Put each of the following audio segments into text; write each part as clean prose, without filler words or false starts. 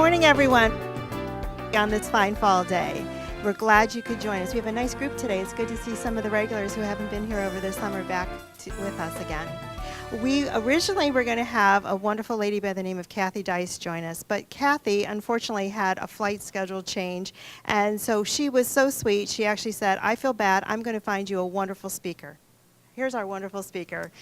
morning, everyone, on this fine fall day. We're glad you could join us. We have a nice group today. It's good to see some of the regulars who haven't been here over the summer back with us again. We originally were going to have a wonderful lady by the name of Kathy Dice join us, but Kathy unfortunately had a flight schedule change, and so she was so sweet, she actually said, I feel bad, I'm going to find you a wonderful speaker. Here's our wonderful speaker.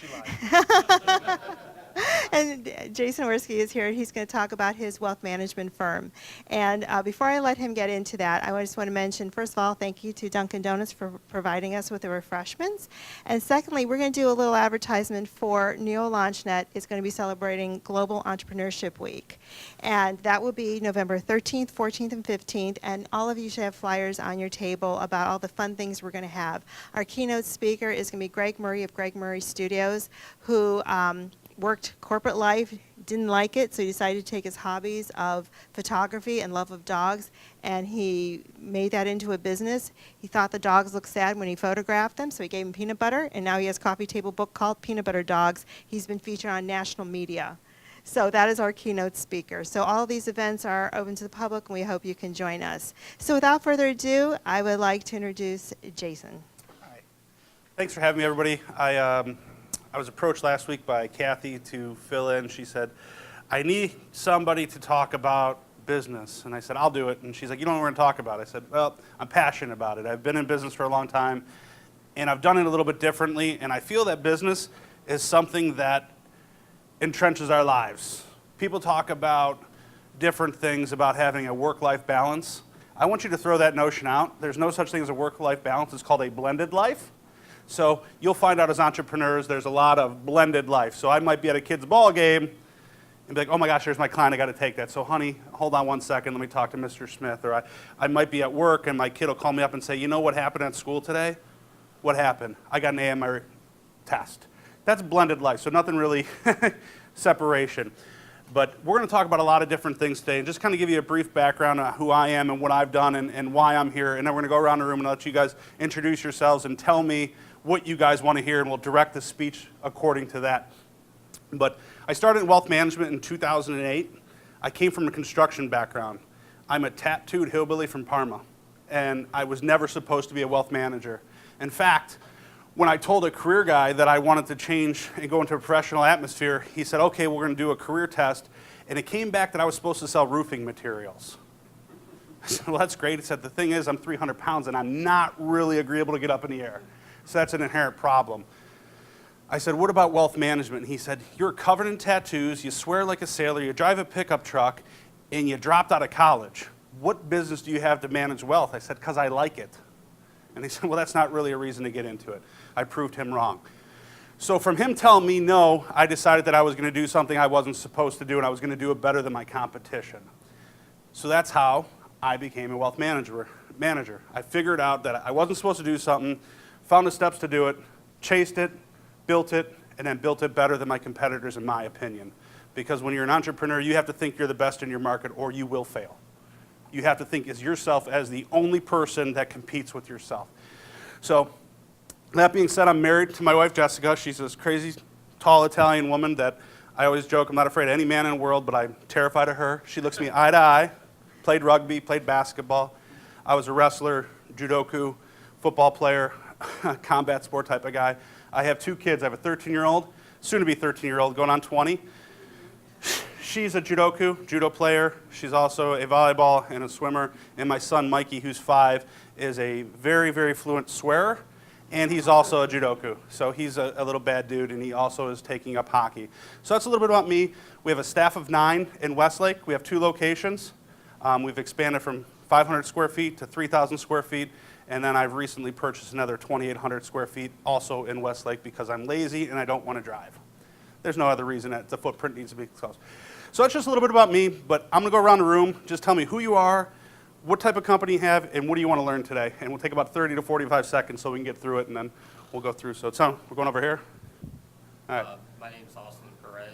And Jason Orsky is here. He's going to talk about his wealth management firm. And before I let him get into that, I just want to mention, first of all, thank you to Dunkin' Donuts for providing us with the refreshments. And secondly, we're going to do a little advertisement for Neo LaunchNet. It's going to be celebrating Global Entrepreneurship Week. And that will be November 13th, 14th, and 15th. And all of you should have flyers on your table about all the fun things we're going to have. Our keynote speaker is going to be Greg Murray of Greg Murray Studios, who worked corporate life, didn't like it, so he decided to take his hobbies of photography and love of dogs, and he made that into a business. He thought the dogs looked sad when he photographed them, so he gave them peanut butter, and now he has a coffee table book called Peanut Butter Dogs. He's been featured on national media. So that is our keynote speaker. So all of these events are open to the public, and we hope you can join us. So without further ado, I would like to introduce Jason. All right. Thanks for having me, everybody. I was approached last week by Kathy to fill in. She said, I need somebody to talk about business. And I said, I'll do it. And she's like, you don't know what we're going to talk about. I said, well, I'm passionate about it. I've been in business for a long time, and I've done it a little bit differently. And I feel that business is something that entrenches our lives. People talk about different things about having a work-life balance. I want you to throw that notion out. There's no such thing as a work-life balance. It's called a blended life. So you'll find out as entrepreneurs, there's a lot of blended life. So I might be at a kid's ball game and be like, oh my gosh, there's my client, I got to take that. So honey, hold on one second, let me talk to Mr. Smith. Or I might be at work and my kid will call me up and say, you know what happened at school today? What happened? I got an A on my test. That's blended life, so nothing really separation. But we're going to talk about a lot of different things today and just kind of give you a brief background on who I am and what I've done and why I'm here. And then we're going to go around the room and let you guys introduce yourselves and tell me what you guys want to hear, and we'll direct the speech according to that. But I started in wealth management in 2008. I came from a construction background. I'm a tattooed hillbilly from Parma, and I was never supposed to be a wealth manager. In fact, when I told a career guy that I wanted to change and go into a professional atmosphere, he said, okay, we're going to do a career test, and it came back that I was supposed to sell roofing materials. I said, well, that's great. He said, the thing is, I'm 300 pounds, and I'm not really agreeable to get up in the air. So that's an inherent problem. I said, what about wealth management? And he said, you're covered in tattoos, you swear like a sailor, you drive a pickup truck, and you dropped out of college. What business do you have to manage wealth? I said, because I like it. And he said, well, that's not really a reason to get into it. I proved him wrong. So from him telling me no, I decided that I was going to do something I wasn't supposed to do, and I was going to do it better than my competition. So that's how I became a wealth manager. I figured out that I wasn't supposed to do something, found the steps to do it, chased it, built it, and then built it better than my competitors, in my opinion. Because when you're an entrepreneur, you have to think you're the best in your market or you will fail. You have to think as yourself as the only person that competes with yourself. So that being said, I'm married to my wife, Jessica. She's this crazy, tall Italian woman that I always joke, I'm not afraid of any man in the world, but I'm terrified of her. She looks me eye to eye, played rugby, played basketball. I was a wrestler, judoku, football player, combat sport type of guy. I have two kids. I have a 13-year-old, soon-to-be 13-year-old, going on 20. She's a judo player. She's also a volleyball and a swimmer. And my son, Mikey, who's 5, is a very, very fluent swearer, and he's also a judoku. So he's a little bad dude, and he also is taking up hockey. So that's a little bit about me. We have a staff of 9 in Westlake. We have 2 locations. We've expanded from 500 square feet to 3,000 square feet. And then I've recently purchased another 2,800 square feet also in Westlake because I'm lazy and I don't want to drive. There's no other reason that the footprint needs to be close. So that's just a little bit about me, but I'm going to go around the room. Just tell me who you are, what type of company you have, and what do you want to learn today. And we'll take about 30 to 45 seconds so we can get through it, and then we'll go through. So we're going over here. All right. My name's Austin Perez.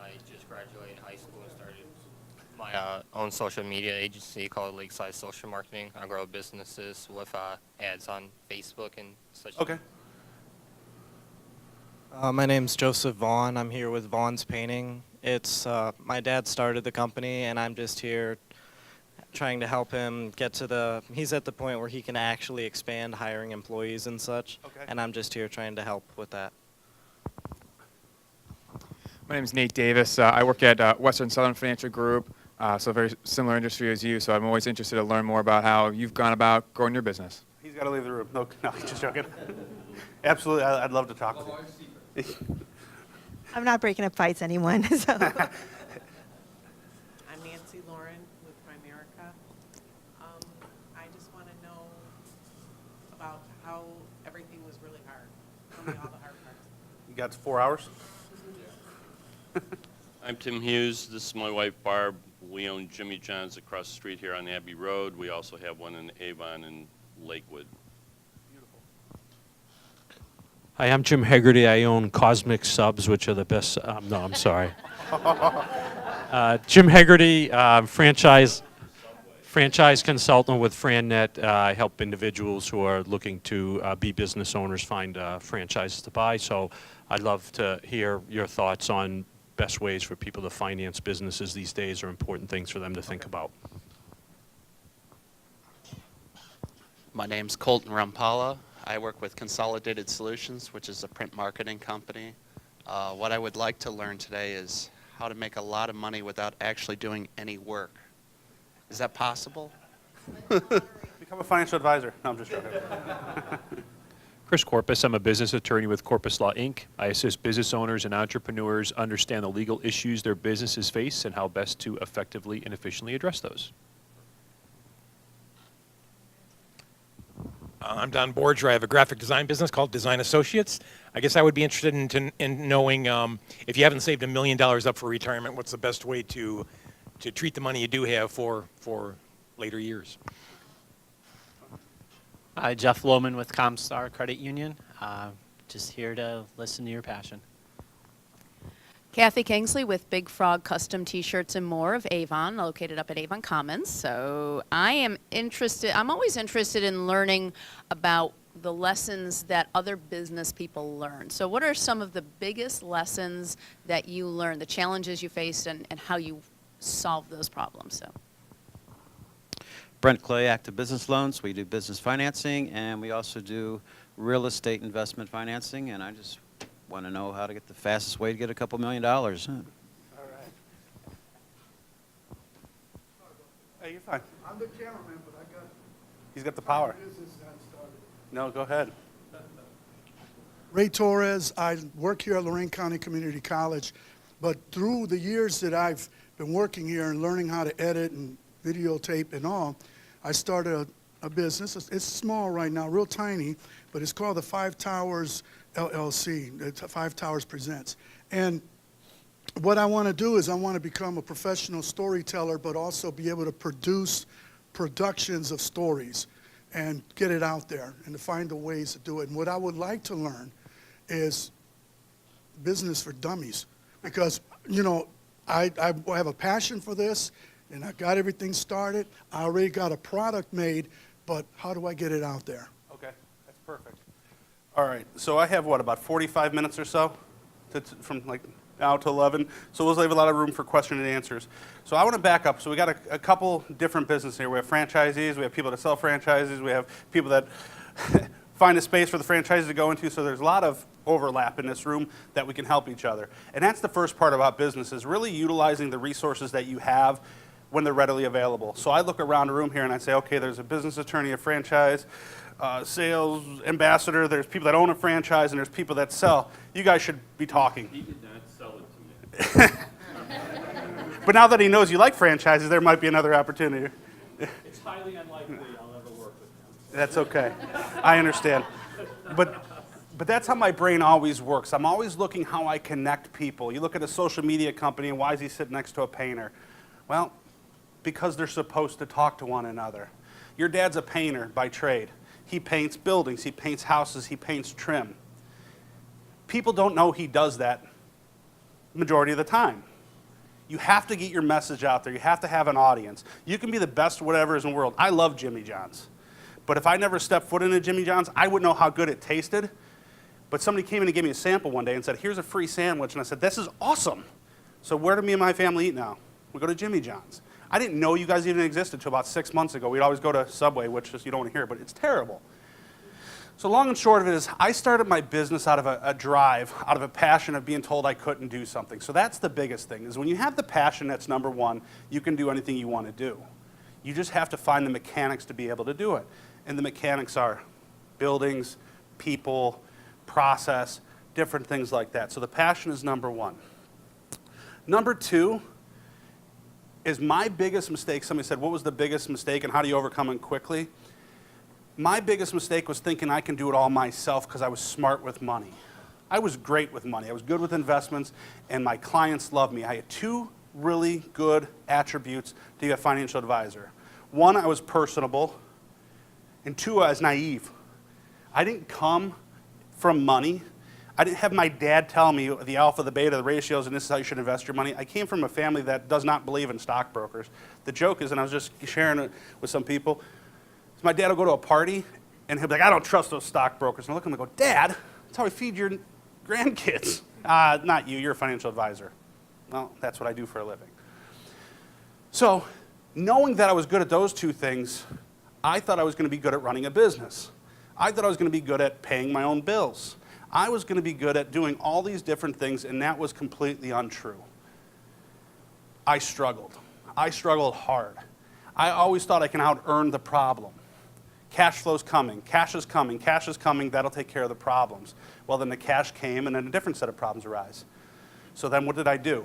I just graduated high school and started my own social media agency called Lakeside Social Marketing. I grow businesses with ads on Facebook and such. Okay. My name's Joseph Vaughn. I'm here with Vaughn's Painting, It's my dad started the company, and I'm just here trying to help him get to he's at the point where he can actually expand hiring employees and such. Okay. And I'm just here trying to help with that. My name is Nate Davis. I work at Western Southern Financial Group, so very similar industry as you. So I'm always interested to learn more about how you've gone about growing your business. He's got to leave the room. No, just joking. Absolutely, I'd love to talk with you. I'm not breaking up fights, anyone, so. I'm Nancy Lorain with Primerica. I just want to know about how everything was really hard. Tell me all the hard parts. You got 4 hours? I'm Tim Hughes. This is my wife, Barb. We own Jimmy John's across the street here on Abbey Road. We also have one in Avon and Lakewood. Hi, I'm Jim Hegarty. I own Cosmic Subs, which are the best. No, I'm sorry. Jim Hegarty, franchise consultant with FranNet. I help individuals who are looking to be business owners find franchises to buy. So I'd love to hear your thoughts on best ways for people to finance businesses these days, or important things for them to think about. My name's Colton Rampala. I work with Consolidated Solutions, which is a print marketing company. What I would like to learn today is how to make a lot of money without actually doing any work. Is that possible? Become a financial advisor. No, I'm just joking. Chris Corpus. I'm a business attorney with Corpus Law, Inc. I assist business owners and entrepreneurs understand the legal issues their businesses face and how best to effectively and efficiently address those. I'm Don Borger. I have a graphic design business called Design Associates. I guess I would be interested in knowing if you haven't saved $1 million up for retirement, what's the best way to treat the money you do have for later years? Hi, Jeff Lohman with Comstar Credit Union. Just here to listen to your passion. Kathy Kingsley with Big Frog Custom T-Shirts and More of Avon, located up at Avon Commons. So I'm always interested in learning about the lessons that other business people learn. So what are some of the biggest lessons that you learned, the challenges you faced, and how you solve those problems? So. Brent Clay, Active Business Loans. We do business financing, and we also do real estate investment financing, and I just want to know how to get the fastest way to get a couple $1 million. All right. Hey, you're fine. I'm the cameraman, but I got. He's got the power. Business that started. No, go ahead. Ray Torres. I work here at Lorain County Community College, but through the years that I've been working here and learning how to edit and videotape and all, I started a business. It's small right now, real tiny, but it's called the Five Towers LLC. It's Five Towers Presents. And what I want to do is I want to become a professional storyteller, but also be able to produce productions of stories and get it out there and to find the ways to do it. And what I would like to learn is business for dummies, because, you know, I have a passion for this, and I got everything started. I already got a product made, but how do I get it out there? Okay, that's perfect. All right, so I have, what, about 45 minutes or so from like now to 11? So we'll leave a lot of room for question and answers. So I want to back up. So we got a couple different businesses here. We have franchisees, we have people that sell franchises, we have people that find a space for the franchises to go into. So there's a lot of overlap in this room that we can help each other. And that's the first part about business, is really utilizing the resources that you have when they're readily available. So I look around the room here and I say, okay, there's a business attorney, a franchise, sales ambassador, there's people that own a franchise, and there's people that sell. You guys should be talking. He did not sell it to me. But now that he knows you like franchises, there might be another opportunity. It's highly unlikely I'll ever work with him. That's okay. I understand. But that's how my brain always works. I'm always looking how I connect people. You look at a social media company, and why is he sitting next to a painter? Well, because they're supposed to talk to one another. Your dad's a painter by trade. He paints buildings, he paints houses, he paints trim. People don't know he does that majority of the time. You have to get your message out there. You have to have an audience. You can be the best whatever is in the world. I love Jimmy John's. But if I never stepped foot into Jimmy John's, I wouldn't know how good it tasted. But somebody came in and gave me a sample one day and said, here's a free sandwich. And I said, this is awesome. So where do me and my family eat now? We go to Jimmy John's. I didn't know you guys even existed until about 6 months ago. We'd always go to Subway, which is, you don't want to hear, but it's terrible. So long and short of it is, I started my business out of a drive, out of a passion of being told I couldn't do something. So that's the biggest thing, is when you have the passion, that's number one, you can do anything you want to do. You just have to find the mechanics to be able to do it. And the mechanics are buildings, people, process, different things like that. So the passion is number one. Number two is my biggest mistake. Somebody said, what was the biggest mistake and how do you overcome it quickly? My biggest mistake was thinking I can do it all myself because I was smart with money. I was great with money. I was good with investments, and my clients loved me. I had two really good attributes to be a financial advisor. One, I was personable, and two, I was naive. I didn't come from money. I didn't have my dad tell me the alpha, the beta, the ratios, and this is how you should invest your money. I came from a family that does not believe in stockbrokers. The joke is, and I was just sharing it with some people, so my dad will go to a party, and he'll be like, I don't trust those stockbrokers. And I look at him and go, Dad, that's how we feed your grandkids. Not you, you're a financial advisor. Well, that's what I do for a living. So, knowing that I was good at those two things, I thought I was going to be good at running a business. I thought I was going to be good at paying my own bills. I was going to be good at doing all these different things, and that was completely untrue. I struggled. I struggled hard. I always thought I can out-earn the problem. Cash flow's coming, cash is coming, cash is coming, that'll take care of the problems. Well, then the cash came, and then a different set of problems arise. So then what did I do?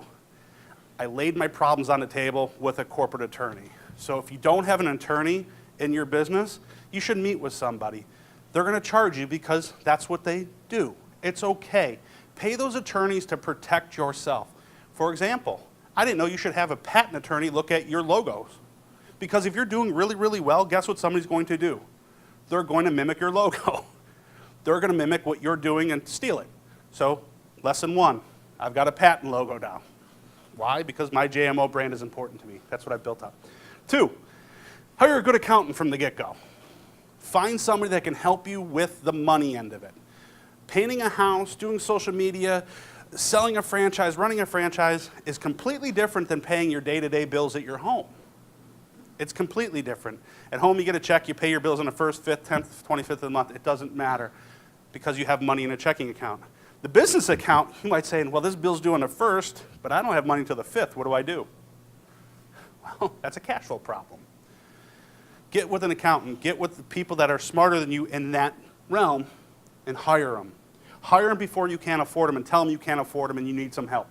I laid my problems on the table with a corporate attorney. So if you don't have an attorney in your business, you should meet with somebody. They're going to charge you because that's what they do. It's okay. Pay those attorneys to protect yourself. For example, I didn't know you should have a patent attorney look at your logos. Because if you're doing really, really well, guess what somebody's going to do? They're going to mimic your logo. They're going to mimic what you're doing and steal it. So, lesson one, I've got a patent logo now. Why? Because my JMO brand is important to me. That's what I've built up. Two, hire a good accountant from the get-go. Find somebody that can help you with the money end of it. Painting a house, doing social media, selling a franchise, running a franchise is completely different than paying your day-to-day bills at your home. It's completely different. At home, you get a check, you pay your bills on the 1st, 5th, 10th, 25th of the month. It doesn't matter because you have money in a checking account. The business account, you might say, well, this bill's due on the 1st, but I don't have money until the 5th. What do I do? Well, that's a cash flow problem. Get with an accountant. Get with the people that are smarter than you in that realm and hire them. Hire them before you can't afford them and tell them you can't afford them and you need some help.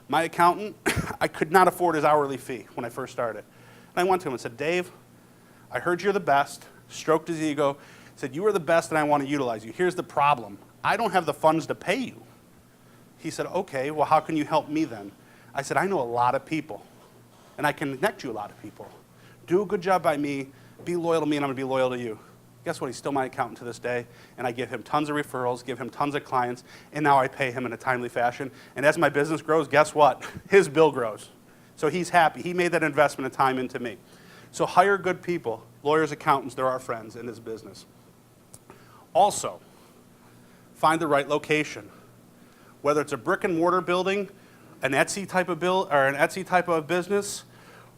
My accountant, I could not afford his hourly fee when I first started. And I went to him and said, Dave, I heard you're the best, stroked his ego, said, you are the best and I want to utilize you. Here's the problem. I don't have the funds to pay you. He said, okay, well, how can you help me then? I said, I know a lot of people, and I can connect you a lot of people. Do a good job by me, be loyal to me, and I'm going to be loyal to you. Guess what? He's still my accountant to this day, and I give him tons of referrals, give him tons of clients, and now I pay him in a timely fashion. And as my business grows, guess what? His bill grows. So he's happy. He made that investment of time into me. So hire good people, lawyers, accountants, they're our friends in this business. Also, find the right location. Whether it's a brick and mortar building, an Etsy type of business,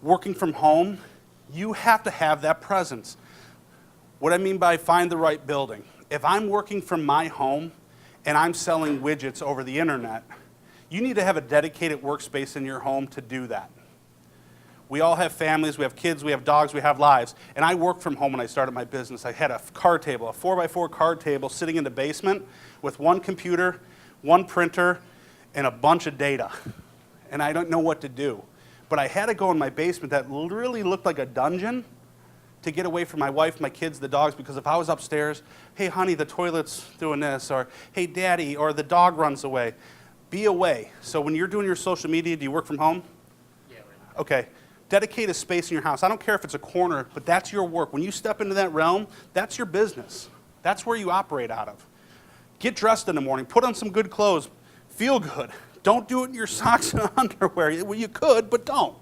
working from home, you have to have that presence. What I mean by find the right building. If I'm working from my home and I'm selling widgets over the internet, you need to have a dedicated workspace in your home to do that. We all have families, we have kids, we have dogs, we have lives. And I worked from home when I started my business. I had a card table, a 4x4 card table sitting in the basement with one computer, one printer, and a bunch of data. And I don't know what to do. But I had to go in my basement that really looked like a dungeon to get away from my wife, my kids, the dogs, because if I was upstairs, hey honey, the toilet's doing this, or hey daddy, or the dog runs away. Be away. So when you're doing your social media, do you work from home? Yeah, right. Okay. Dedicate a space in your house. I don't care if it's a corner, but that's your work. When you step into that realm, that's your business. That's where you operate out of. Get dressed in the morning. Put on some good clothes. Feel good. Don't do it in your socks and underwear. Well, you could, but don't.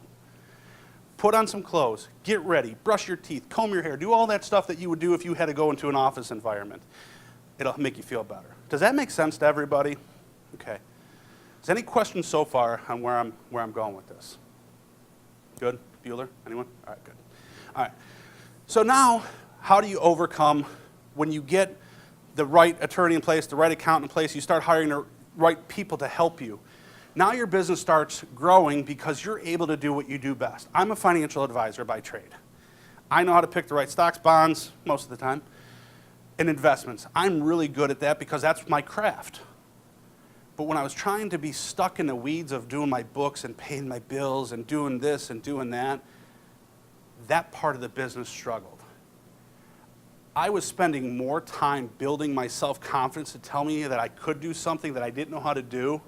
Put on some clothes. Get ready. Brush your teeth. Comb your hair. Do all that stuff that you would do if you had to go into an office environment. It'll make you feel better. Does that make sense to everybody? Okay. Is any questions so far on where I'm going with this? Good? Bueller? Anyone? All right, good. All right. So now, how do you overcome when you get the right attorney in place, the right accountant in place, you start hiring the right people to help you. Now your business starts growing because you're able to do what you do best. I'm a financial advisor by trade. I know how to pick the right stocks, bonds, most of the time, and investments. I'm really good at that because that's my craft. But when I was trying to be stuck in the weeds of doing my books and paying my bills and doing this and doing that, that part of the business struggled. I was spending more time building my self-confidence to tell me that I could do something that I didn't know how to do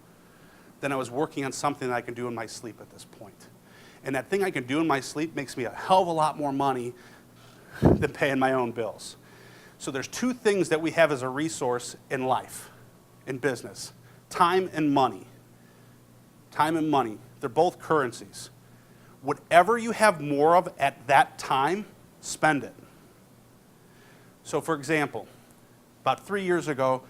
than I was working on something that I can do in my sleep at this point. And that thing I can do in my sleep makes me a hell of a lot more money than paying my own bills. So there's two things that we have as a resource in life, in business: time and money. Time and money, they're both currencies. Whatever you have more of at that time, spend it. So for example, about 3 years ago,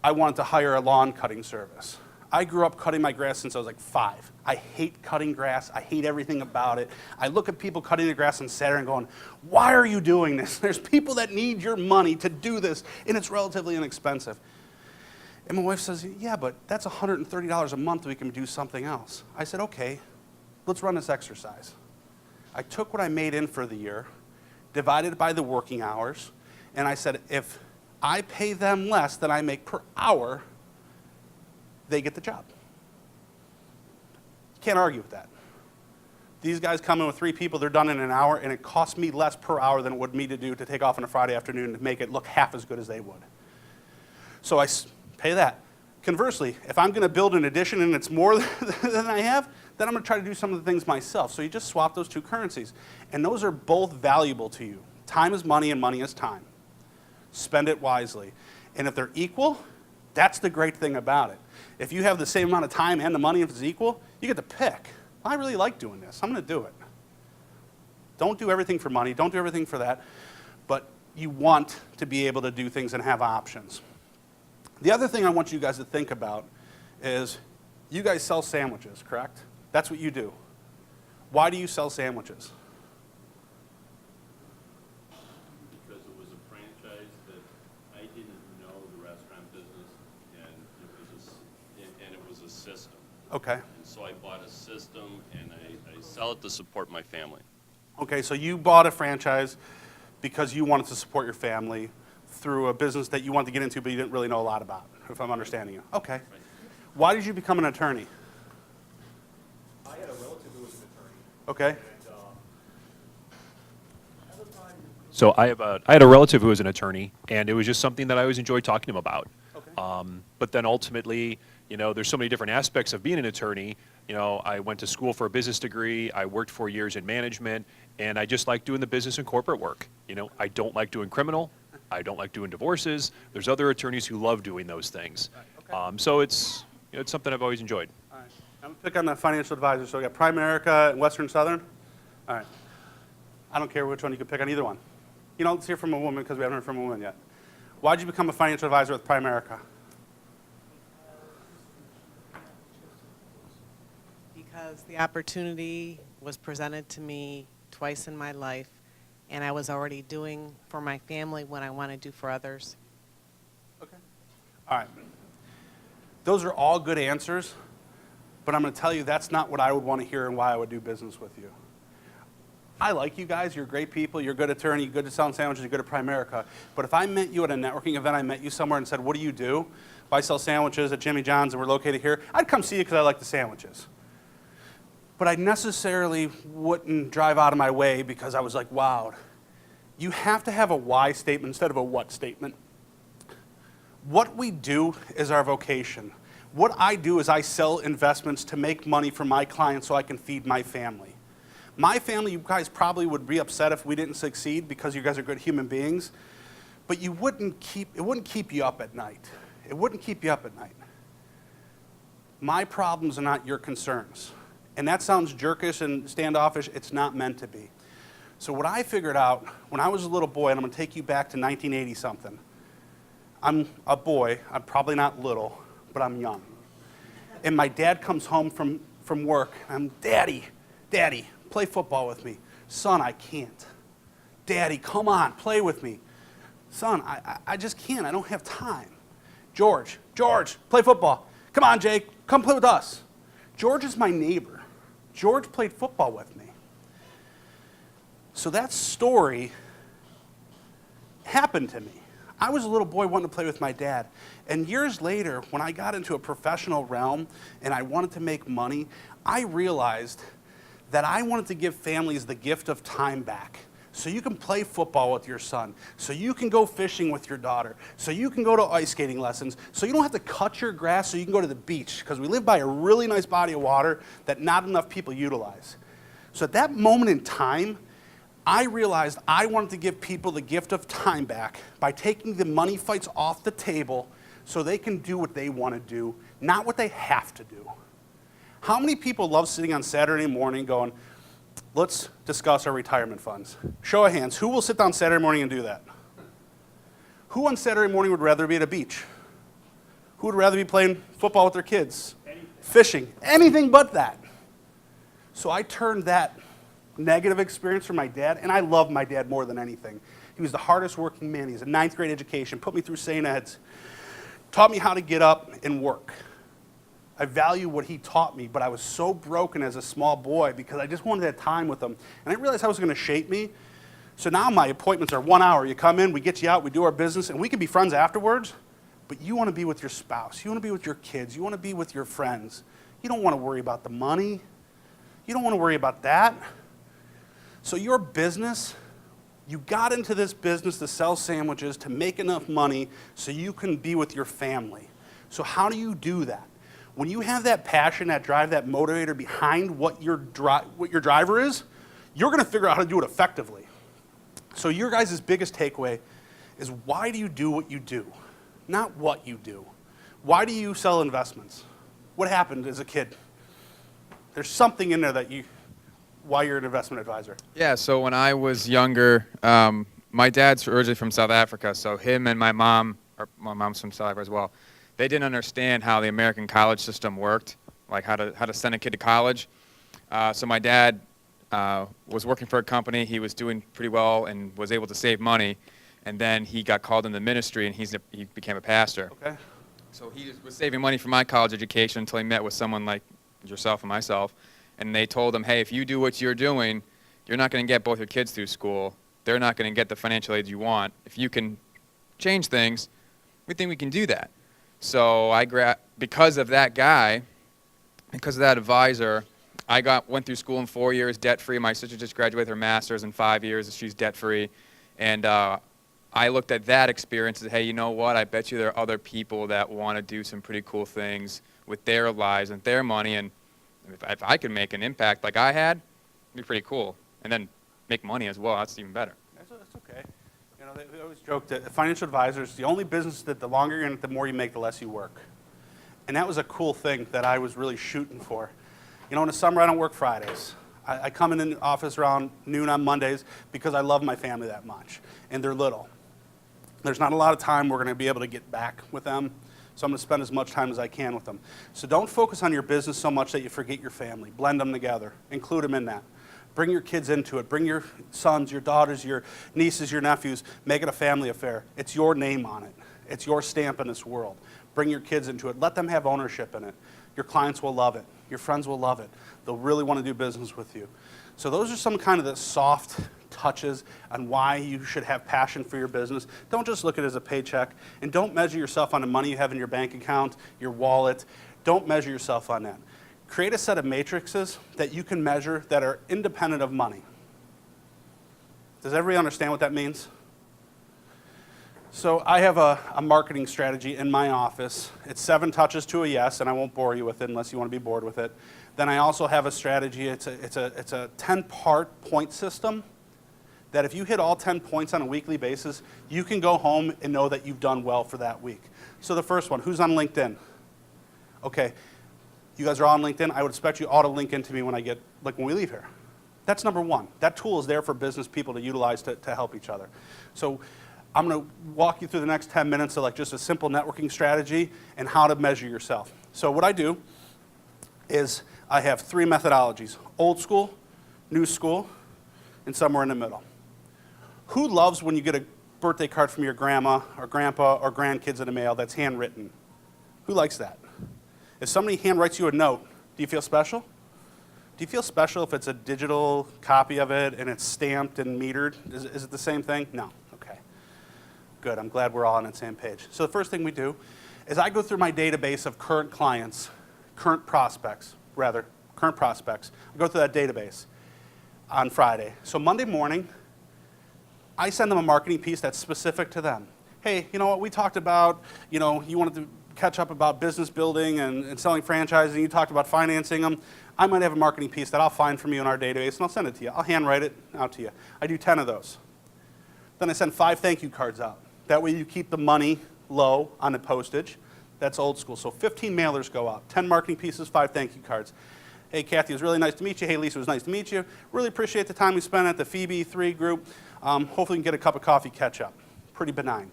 I wanted to hire a lawn cutting service. I grew up cutting my grass since I was like 5. I hate cutting grass. I hate everything about it. I look at people cutting the grass on Saturday and going, why are you doing this? There's people that need your money to do this, and it's relatively inexpensive. And my wife says, yeah, but that's $130 a month. We can do something else. I said, okay, let's run this exercise. I took what I made in for the year, divided it by the working hours, and I said, if I pay them less than I make per hour, they get the job. You can't argue with that. These guys come in with 3 people, they're done in an hour, and it costs me less per hour than it would me to do to take off on a Friday afternoon to make it look half as good as they would. So I pay that. Conversely, if I'm going to build an addition and it's more than I have, then I'm going to try to do some of the things myself. So you just swap those two currencies. And those are both valuable to you. Time is money and money is time. Spend it wisely. And if they're equal, that's the great thing about it. If you have the same amount of time and the money, if it's equal, you get to pick. I really like doing this. I'm going to do it. Don't do everything for money. Don't do everything for that. But you want to be able to do things and have options. The other thing I want you guys to think about is you guys sell sandwiches, correct? That's what you do. Why do you sell sandwiches? Because it was a franchise that I didn't know the restaurant business, and it was a system. Okay. And so I bought a system, and I sell it to support my family. Okay, so you bought a franchise because you wanted to support your family through a business that you wanted to get into but you didn't really know a lot about, if I'm understanding you. Okay. Right. Why did you become an attorney? I had a relative who was an attorney. Okay. So I had a relative who was an attorney, and it was just something that I always enjoyed talking to him about. Okay. But then ultimately, there's so many different aspects of being an attorney. I went to school for a business degree. I worked 4 years in management, and I just like doing the business and corporate work. I don't like doing criminal. I don't like doing divorces. There's other attorneys who love doing those things. Right. Okay. So it's something I've always enjoyed. All right. I'm going to pick on the financial advisor. So we got Primerica and Western Southern. All right. I don't care which one. You can pick on either one. Let's hear from a woman because we haven't heard from a woman yet. Why did you become a financial advisor with Primerica? Because the opportunity was presented to me twice in my life, and I was already doing for my family what I want to do for others. Okay. All right. Those are all good answers, but I'm going to tell you that's not what I would want to hear and why I would do business with you. I like you guys. You're great people. You're a good attorney. You're good at selling sandwiches. You're good at Primerica. But if I met you at a networking event, I met you somewhere and said, what do you do? If I sell sandwiches at Jimmy John's and we're located here, I'd come see you because I like the sandwiches. But I necessarily wouldn't drive out of my way because I was like, wow. You have to have a why statement instead of a what statement. What we do is our vocation. What I do is I sell investments to make money for my clients so I can feed my family. My family, you guys probably would be upset if we didn't succeed because you guys are good human beings, but it wouldn't keep you up at night. It wouldn't keep you up at night. My problems are not your concerns. And that sounds jerkish and standoffish. It's not meant to be. So what I figured out when I was a little boy, and I'm going to take you back to 1980-something. I'm a boy. I'm probably not little, but I'm young. And my dad comes home from work. I'm, Daddy, play football with me. Son, I can't. Daddy, come on, play with me. Son, I just can't. I don't have time. George, play football. Come on, Jake, come play with us. George is my neighbor. George played football with me. So that story happened to me. I was a little boy wanting to play with my dad. And years later, when I got into a professional realm and I wanted to make money, I realized that I wanted to give families the gift of time back. So you can play football with your son, so you can go fishing with your daughter, so you can go to ice skating lessons, so you don't have to cut your grass so you can go to the beach, because we live by a really nice body of water that not enough people utilize. So at that moment in time, I realized I wanted to give people the gift of time back by taking the money fights off the table so they can do what they want to do, not what they have to do. How many people love sitting on Saturday morning going, let's discuss our retirement funds? Show of hands, who will sit down Saturday morning and do that? Who on Saturday morning would rather be at a beach? Who would rather be playing football with their kids? Fishing, anything but that. So I turned that negative experience from my dad, and I love my dad more than anything. He was the hardest working man. He was a 9th grade education, put me through St. Ed's, taught me how to get up and work. I value what he taught me, but I was so broken as a small boy because I just wanted that time with him. And I realized how it was going to shape me. So now my appointments are 1 hour. You come in, we get you out, we do our business, and we can be friends afterwards, but you want to be with your spouse. You want to be with your kids. You want to be with your friends. You don't want to worry about the money. You don't want to worry about that. So your business, you got into this business to sell sandwiches to make enough money so you can be with your family. So how do you do that? When you have that passion, that drive, that motivator behind what your driver is, you're going to figure out how to do it effectively. So your guys' biggest takeaway is, why do you do what you do? Not what you do. Why do you sell investments? What happened as a kid? There's something in there that why you're an investment advisor. Yeah, so when I was younger, my dad's originally from South Africa, so him and my mom's from South Africa as well. They didn't understand how the American college system worked, like how to send a kid to college. So my dad was working for a company. He was doing pretty well and was able to save money. And then he got called into the ministry, and he became a pastor. Okay. So he was saving money for my college education until he met with someone like yourself and myself. And they told him, hey, if you do what you're doing, you're not going to get both your kids through school. They're not going to get the financial aid you want. If you can change things, we think we can do that. So because of that guy, because of that advisor, I went through school in 4 years debt-free. My sister just graduated her master's in 5 years. She's debt-free. And I looked at that experience and said, hey, you know what? I bet you there are other people that want to do some pretty cool things with their lives and their money. And if I could make an impact like I had, it'd be pretty cool. And then make money as well. That's even better. That's okay. You know, they always joke that financial advisors, the only business that the longer you're in it, the more you make, the less you work. And that was a cool thing that I was really shooting for. You know, in the summer, I don't work Fridays. I come in the office around noon on Mondays because I love my family that much. And they're little. There's not a lot of time we're going to be able to get back with them. So I'm going to spend as much time as I can with them. So don't focus on your business so much that you forget your family. Blend them together. Include them in that. Bring your kids into it. Bring your sons, your daughters, your nieces, your nephews. Make it a family affair. It's your name on it. It's your stamp in this world. Bring your kids into it. Let them have ownership in it. Your clients will love it. Your friends will love it. They'll really want to do business with you. So those are some kind of the soft touches on why you should have passion for your business. Don't just look at it as a paycheck, and don't measure yourself on the money you have in your bank account, your wallet. Don't measure yourself on that. Create a set of matrices that you can measure that are independent of money. Does everybody understand what that means? So I have a marketing strategy in my office. It's 7 touches to a yes, and I won't bore you with it unless you want to be bored with it. Then I also have a strategy. It's a 10-part point system that if you hit all 10 points on a weekly basis, you can go home and know that you've done well for that week. So the first one, who's on LinkedIn? Okay, you guys are all on LinkedIn. I would expect you all to link into me when we leave here. That's number one. That tool is there for business people to utilize to help each other. So I'm going to walk you through the next 10 minutes of just a simple networking strategy and how to measure yourself. So what I do is I have 3 methodologies: old school, new school, and somewhere in the middle. Who loves when you get a birthday card from your grandma or grandpa or grandkids in the mail that's handwritten? Who likes that? If somebody handwrites you a note, do you feel special? Do you feel special if it's a digital copy of it and it's stamped and metered? Is it the same thing? No. Okay. Good. I'm glad we're all on the same page. So the first thing we do is I go through my database of current clients, current prospects. I go through that database on Friday. So Monday morning, I send them a marketing piece that's specific to them. Hey, you know what, we talked about, you wanted to catch up about business building and selling franchising. You talked about financing them. I might have a marketing piece that I'll find from you in our database, and I'll send it to you. I'll handwrite it out to you. I do 10 of those. Then I send 5 thank you cards out. That way you keep the money low on the postage. That's old school. So 15 mailers go out, 10 marketing pieces, 5 thank you cards. Hey, Kathy, it was really nice to meet you. Hey, Lisa, it was nice to meet you. Really appreciate the time we spent at the FEBE 3 group. Hopefully we can get a cup of coffee, catch up. Pretty benign.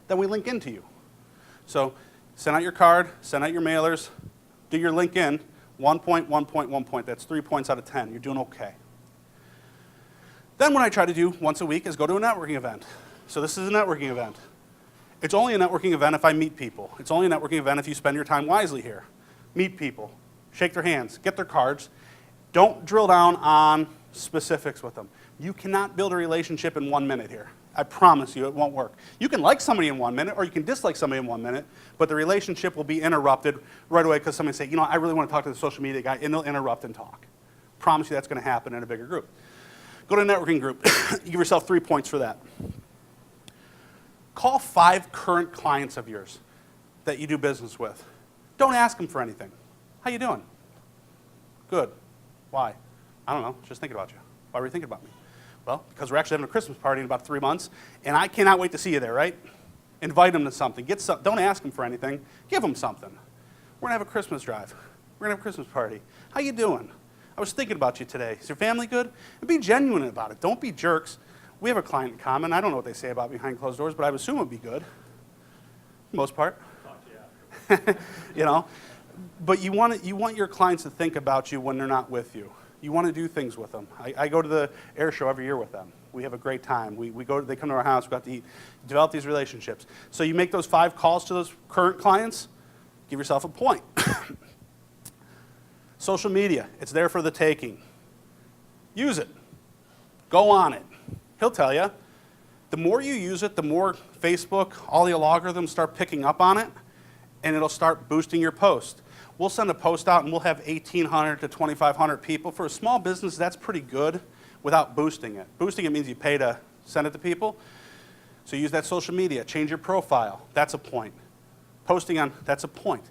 Then we link into you. So send out your card, send out your mailers, do your link in, 1 point, 1 point, 1 point. That's 3 points out of 10. You're doing okay. Then what I try to do once a week is go to a networking event. So this is a networking event. It's only a networking event if I meet people. It's only a networking event if you spend your time wisely here. Meet people, shake their hands, get their cards. Don't drill down on specifics with them. You cannot build a relationship in 1 minute here. I promise you it won't work. You can like somebody in 1 minute or you can dislike somebody in 1 minute, but the relationship will be interrupted right away because somebody say, I really want to talk to the social media guy, and they'll interrupt and talk. Promise you that's going to happen in a bigger group. Go to a networking group. You give yourself 3 points for that. Call 5 current clients of yours that you do business with. Don't ask them for anything. How you doing? Good. Why? I don't know. Just thinking about you. Why were you thinking about me? Well, because we're actually having a Christmas party in about 3 months, and I cannot wait to see you there, right? Invite them to something. Don't ask them for anything. Give them something. We're going to have a Christmas drive. We're going to have a Christmas party. How you doing? I was thinking about you today. Is your family good? And be genuine about it. Don't be jerks. We have a client in common. I don't know what they say about behind closed doors, but I would assume it would be good. For the most part. But you want your clients to think about you when they're not with you. You want to do things with them. I go to the air show every year with them. We have a great time. They come to our house. We got to eat, develop these relationships. So you make those 5 calls to those current clients, give yourself a point. Social media, it's there for the taking. Use it. Go on it. He'll tell you. The more you use it, the more Facebook, all the algorithms start picking up on it, and it'll start boosting your post. We'll send a post out and we'll have 1,800 to 2,500 people. For a small business, that's pretty good without boosting it. Boosting it means you pay to send it to people. So use that social media, change your profile. That's a point. Posting on, that's a point.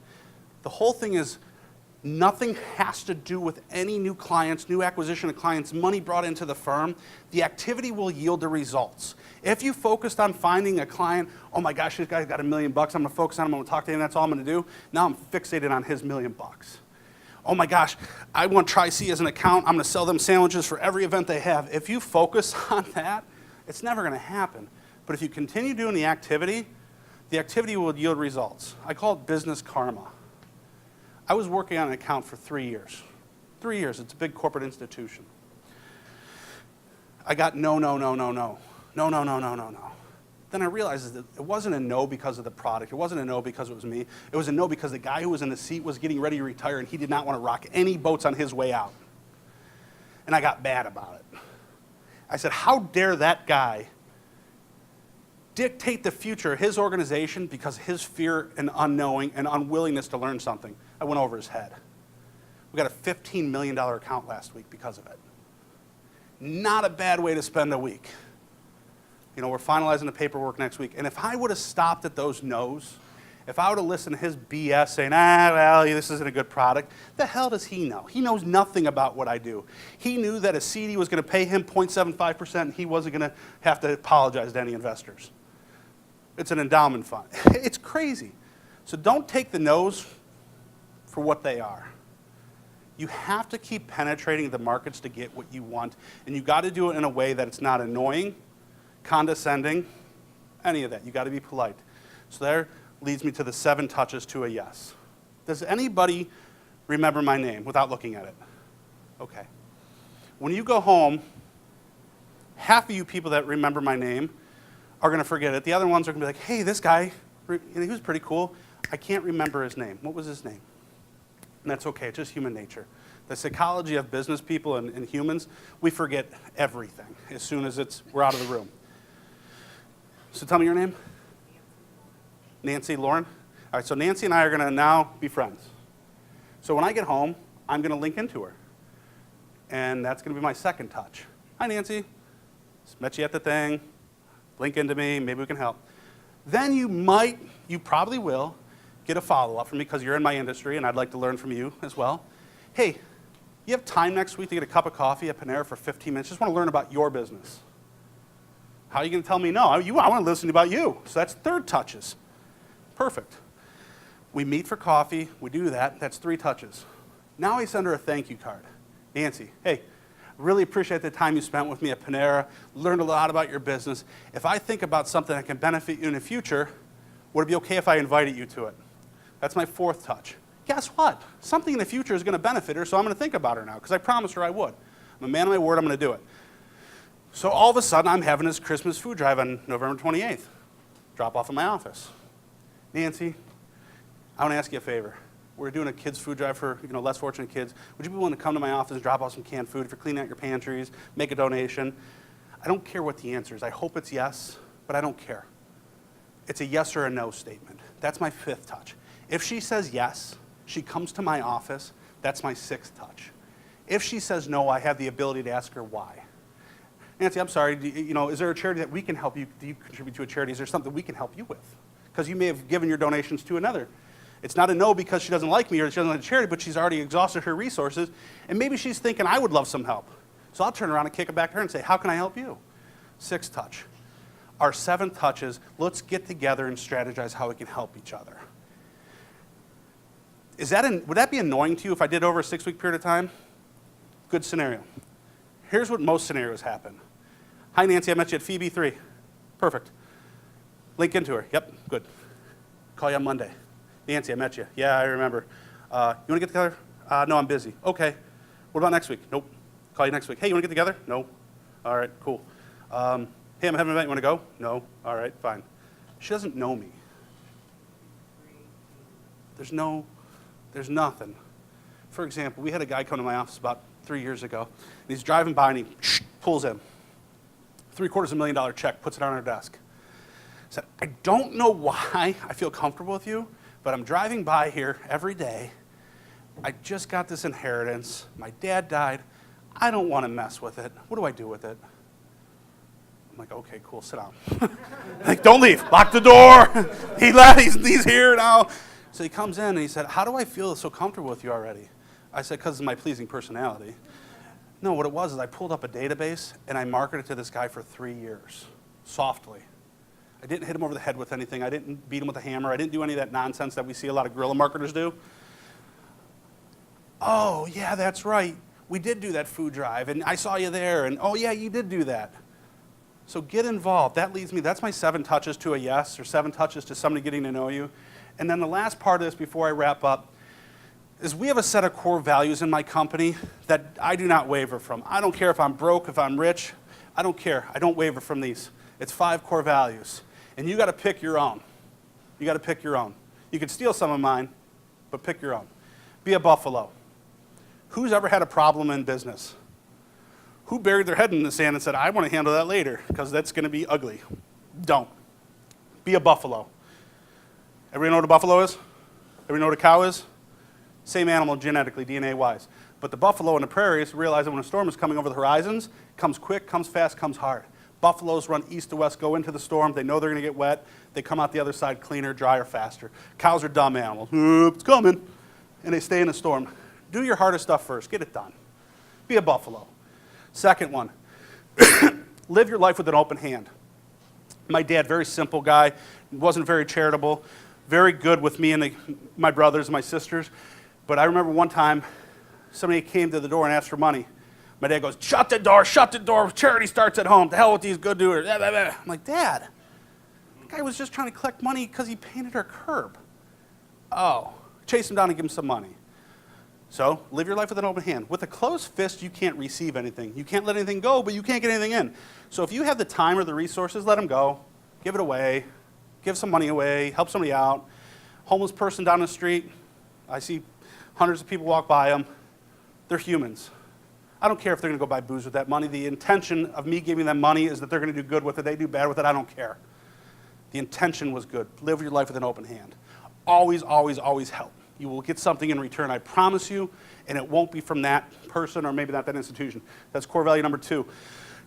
The whole thing is nothing has to do with any new clients, new acquisition of clients, money brought into the firm. The activity will yield the results. If you focused on finding a client, oh my gosh, this guy's got $1 million, I'm going to focus on him, I'm going to talk to him, that's all I'm going to do. Now I'm fixated on his $1 million. Oh my gosh, I want Tri-C as an account, I'm going to sell them sandwiches for every event they have. If you focus on that, it's never going to happen. But if you continue doing the activity will yield results. I call it business karma. I was working on an account for 3 years. 3 years, it's a big corporate institution. I got no. Then I realized that it wasn't a no because of the product. It wasn't a no because it was me. It was a no because the guy who was in the seat was getting ready to retire and he did not want to rock any boats on his way out. And I got mad about it. I said, how dare that guy dictate the future of his organization because of his fear and unknowing and unwillingness to learn something. I went over his head. We got a $15 million account last week because of it. Not a bad way to spend a week. We're finalizing the paperwork next week. And if I would have stopped at those no's, if I would have listened to his BS saying, this isn't a good product, the hell does he know? He knows nothing about what I do. He knew that a CD was going to pay him 0.75% and he wasn't going to have to apologize to any investors. It's an endowment fund. It's crazy. So don't take the no's for what they are. You have to keep penetrating the markets to get what you want, and you got to do it in a way that it's not annoying, condescending, any of that. You got to be polite. So there leads me to the 7 touches to a yes. Does anybody remember my name without looking at it? Okay. When you go home, half of you people that remember my name are going to forget it. The other ones are going to be like, hey, this guy, he was pretty cool. I can't remember his name. What was his name? And that's okay. It's just human nature. The psychology of business people and humans, we forget everything as soon as we're out of the room. So tell me your name. Nancy, Lauren? All right, so Nancy and I are going to now be friends. So when I get home, I'm going to link into her. And that's going to be my second touch. Hi, Nancy. Just met you at the thing. Link into me. Maybe we can help. Then you probably will get a follow-up from me because you're in my industry and I'd like to learn from you as well. Hey, you have time next week to get a cup of coffee at Panera for 15 minutes? Just want to learn about your business. How are you going to tell me no? I want to listen about you. So that's third touches. Perfect. We meet for coffee. We do that. That's 3 touches. Now I send her a thank you card. Nancy, hey, really appreciate the time you spent with me at Panera. Learned a lot about your business. If I think about something that can benefit you in the future, would it be okay if I invited you to it? That's my 4th touch. Guess what? Something in the future is going to benefit her, so I'm going to think about her now because I promised her I would. I'm a man of my word. I'm going to do it. So all of a sudden, I'm having this Christmas food drive on November 28th. Drop off at my office. Nancy, I want to ask you a favor. We're doing a kids' food drive for less fortunate kids. Would you be willing to come to my office and drop off some canned food if you're cleaning out your pantries, make a donation? I don't care what the answer is. I hope it's yes, but I don't care. It's a yes or a no statement. That's my 5th touch. If she says yes, she comes to my office. That's my 6th touch. If she says no, I have the ability to ask her why. Nancy, I'm sorry, is there a charity that we can help you? Do you contribute to a charity? Is there something we can help you with? Because you may have given your donations to another. It's not a no because she doesn't like me or she doesn't like the charity, but she's already exhausted her resources, and maybe she's thinking I would love some help. So I'll turn around and kick it back to her and say, how can I help you? 6th touch. Our 7th touch is, let's get together and strategize how we can help each other. Would that be annoying to you if I did over a 6-week period of time? Good scenario. Here's what most scenarios happen. Hi, Nancy, I met you at FEBE 3. Perfect. Link into her. Yep, good. Call you on Monday. Nancy, I met you. Yeah, I remember. You want to get together? No, I'm busy. Okay. What about next week? Nope. Call you next week. Hey, you want to get together? No. All right, cool. Hey, I'm having an event. You want to go? No. All right, fine. She doesn't know me. There's nothing. For example, we had a guy come to my office about 3 years ago, and he's driving by and he pulls in. $750,000 check, puts it on our desk. Said, I don't know why I feel comfortable with you, but I'm driving by here every day. I just got this inheritance. My dad died. I don't want to mess with it. What do I do with it? I'm like, okay, cool, sit down. Like, don't leave. Lock the door. He left. He's here now. So he comes in and he said, how do I feel so comfortable with you already? I said, because of my pleasing personality. No, what it was is I pulled up a database and I marketed to this guy for 3 years, softly. I didn't hit him over the head with anything. I didn't beat him with a hammer. I didn't do any of that nonsense that we see a lot of guerrilla marketers do. Oh, yeah, that's right. We did do that food drive, and I saw you there, and oh, yeah, you did do that. So get involved. That leads me, that's my 7 touches to a yes, or 7 touches to somebody getting to know you. And then the last part of this before I wrap up is we have a set of core values in my company that I do not waver from. I don't care if I'm broke, if I'm rich. I don't care. I don't waver from these. It's 5 core values. And you got to pick your own. You got to pick your own. You could steal some of mine, but pick your own. Be a buffalo. Who's ever had a problem in business? Who buried their head in the sand and said, I want to handle that later because that's going to be ugly? Don't. Be a buffalo. Everybody know what a buffalo is? Everybody know what a cow is? Same animal genetically, DNA-wise. But the buffalo in the prairies realize that when a storm is coming over the horizons, comes quick, comes fast, comes hard. Buffaloes run east to west, go into the storm. They know they're going to get wet. They come out the other side cleaner, drier, faster. Cows are dumb animals. It's coming. And they stay in the storm. Do your hardest stuff first. Get it done. Be a buffalo. Second one, live your life with an open hand. My dad, very simple guy, wasn't very charitable, very good with me and my brothers and my sisters. But I remember one time, somebody came to the door and asked for money. My dad goes, shut the door, charity starts at home. The hell with these good doers. I'm like, Dad, the guy was just trying to collect money because he painted our curb. Oh, chase him down and give him some money. So live your life with an open hand. With a closed fist, you can't receive anything. You can't let anything go, but you can't get anything in. So if you have the time or the resources, let them go. Give it away. Give some money away. Help somebody out. Homeless person down the street, I see hundreds of people walk by them. They're humans. I don't care if they're going to go buy booze with that money. The intention of me giving them money is that they're going to do good with it. They do bad with it. I don't care. The intention was good. Live your life with an open hand. Always, always, always help. You will get something in return, I promise you, and it won't be from that person or maybe not that institution. That's core value number 2.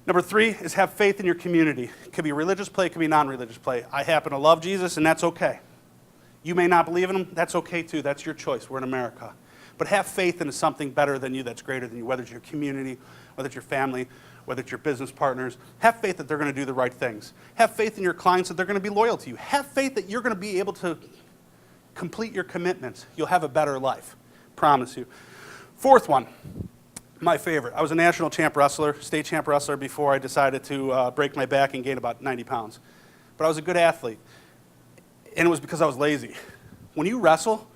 Number 3 is have faith in your community. It could be a religious play, it could be non-religious play. I happen to love Jesus, and that's okay. You may not believe in him, that's okay too. That's your choice. We're in America. But have faith in something better than you that's greater than you, whether it's your community, whether it's your family, whether it's your business partners. Have faith that they're going to do the right things. Have faith in your clients that they're going to be loyal to you. Have faith that you're going to be able to complete your commitments. You'll have a better life. Promise you. 4th one, my favorite. I was a national champ wrestler, state champ wrestler before I decided to break my back and gain about 90 pounds. But I was a good athlete. And it was because I was lazy. When you wrestle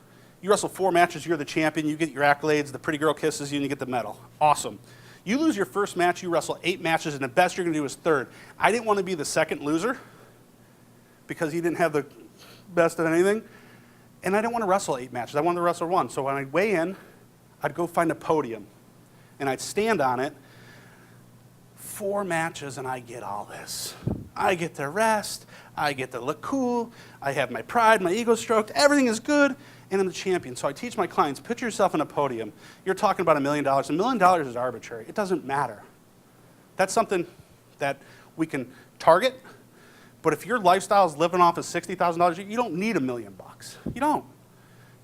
4 matches, you're the champion, you get your accolades, the pretty girl kisses you, and you get the medal. Awesome. You lose your first match, you wrestle 8 matches, and the best you're going to do is 3rd. I didn't want to be the 2nd loser because he didn't have the best at anything. And I didn't want to wrestle 8 matches. I wanted to wrestle 1. So when I'd weigh in, I'd go find a podium, and I'd stand on it. 4 matches, and I get all this. I get to rest. I get to look cool. I have my pride, my ego stroked. Everything is good, and I'm the champion. So I teach my clients, picture yourself on a podium. You're talking about $1 million. $1 million is arbitrary. It doesn't matter. That's something that we can target. But if your lifestyle is living off of $60,000, you don't need $1 million. You don't.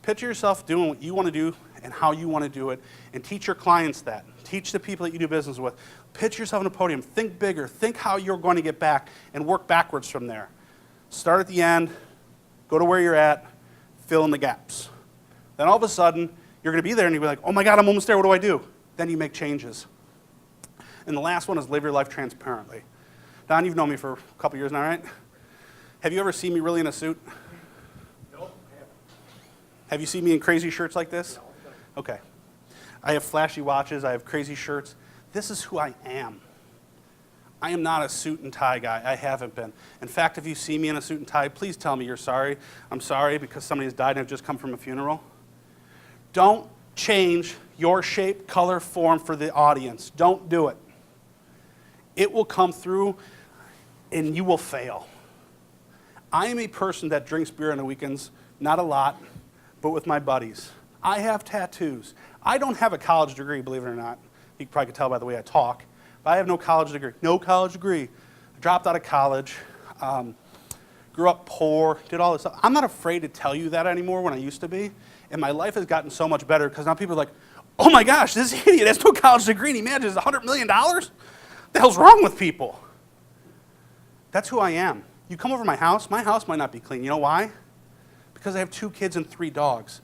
Picture yourself doing what you want to do and how you want to do it, and teach your clients that. Teach the people that you do business with. Picture yourself on a podium. Think bigger. Think how you're going to get back and work backwards from there. Start at the end, go to where you're at, fill in the gaps. Then all of a sudden, you're going to be there and you'll be like, oh my God, I'm almost there, what do I do? Then you make changes. And the last one is live your life transparently. Don, you've known me for a couple years now, right? Have you ever seen me really in a suit? Nope. Have you seen me in crazy shirts like this? Okay. I have flashy watches, I have crazy shirts. This is who I am. I am not a suit and tie guy. I haven't been. In fact, if you see me in a suit and tie, please tell me you're sorry. I'm sorry because somebody has died and I've just come from a funeral. Don't change your shape, color, form for the audience. Don't do it. It will come through and you will fail. I am a person that drinks beer on the weekends, not a lot, but with my buddies. I have tattoos. I don't have a college degree, believe it or not. You probably could tell by the way I talk. But I have no college degree. No college degree. I dropped out of college, grew up poor, did all this stuff. I'm not afraid to tell you that anymore when I used to be. And my life has gotten so much better because now people are like, oh my gosh, this idiot has no college degree and he manages $100 million? What the hell's wrong with people? That's who I am. You come over to my house might not be clean. You know why? Because I have 2 kids and 3 dogs.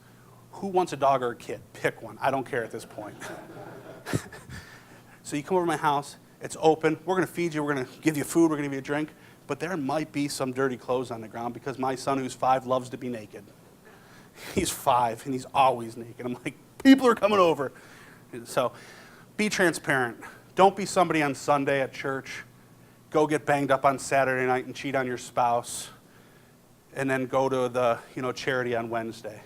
Who wants a dog or a kid? Pick one. I don't care at this point. So you come over to my house, it's open, we're going to feed you, we're going to give you food, we're going to give you a drink, but there might be some dirty clothes on the ground because my son, who's 5, loves to be naked. He's 5, and he's always naked. I'm like, people are coming over. So be transparent. Don't be somebody on Sunday at church, go get banged up on Saturday night and cheat on your spouse, and then go to the charity on Wednesday.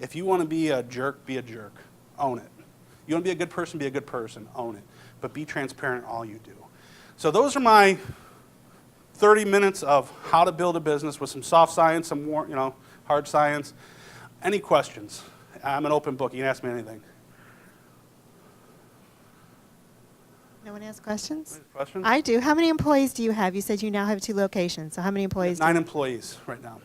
If you want to be a jerk, be a jerk. Own it. You want to be a good person, be a good person. Own it. But be transparent in all you do. So those are my 30 minutes of how to build a business with some soft science, some more, hard science. Any questions? I'm an open book. You can ask me anything. No one has questions? Questions? I do. How many employees do you have? You said you now have 2 locations. So how many employees? 9 employees right now.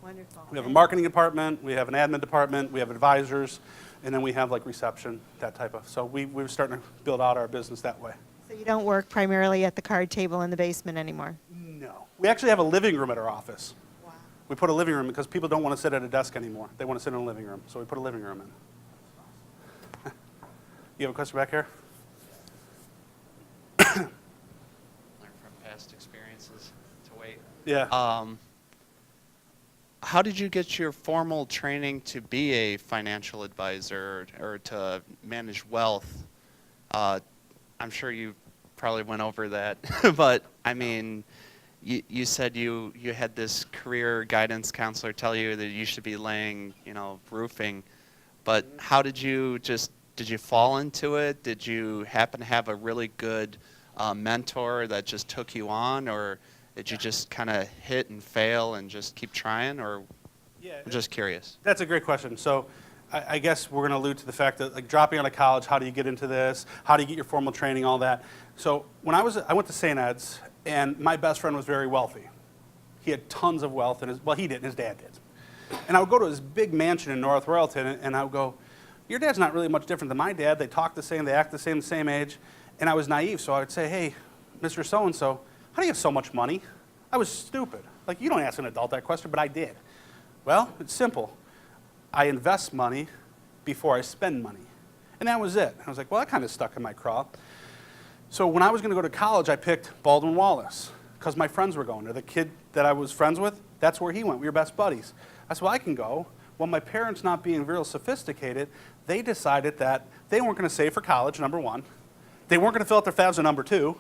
Wonderful. We have a marketing department, we have an admin department, we have advisors, and then we have like reception, that type of. So we're starting to build out our business that way. So you don't work primarily at the card table in the basement anymore? No. We actually have a living room at our office. Wow. We put a living room because people don't want to sit at a desk anymore. They want to sit in a living room. So we put a living room in. You have a question back here? Learn from past experiences to wait. Yeah. how did you get your formal training to be a financial advisor or to manage wealth? I'm sure you probably went over that, but I mean, you said you had this career guidance counselor tell you that you should be laying, roofing, but how did you fall into it? Did you happen to have a really good mentor that just took you on, or did you just kind of hit and fail and just keep trying, or? Yeah, I'm just curious. That's a great question. So I guess we're going to allude to the fact that, like, dropping out of college, how do you get into this? How do you get your formal training, all that? So when I went to St. Ed's, and my best friend was very wealthy. He had tons of wealth, and he didn't, his dad did. And I would go to his big mansion in North Royalton, and I would go, your dad's not really much different than my dad. They talk the same, they act the same age. And I was naive, so I would say, hey, Mr. So-and-so, how do you have so much money? I was stupid. Like, you don't ask an adult that question, but I did. Well, it's simple. I invest money before I spend money. And that was it. I was like, well, that kind of stuck in my craw. So when I was going to go to college, I picked Baldwin Wallace because my friends were going there. The kid that I was friends with, that's where he went. We were best buddies. I said, well, I can go. Well, my parents, not being real sophisticated, they decided that they weren't going to save for college, number one. They weren't going to fill out their FAFSA, number two.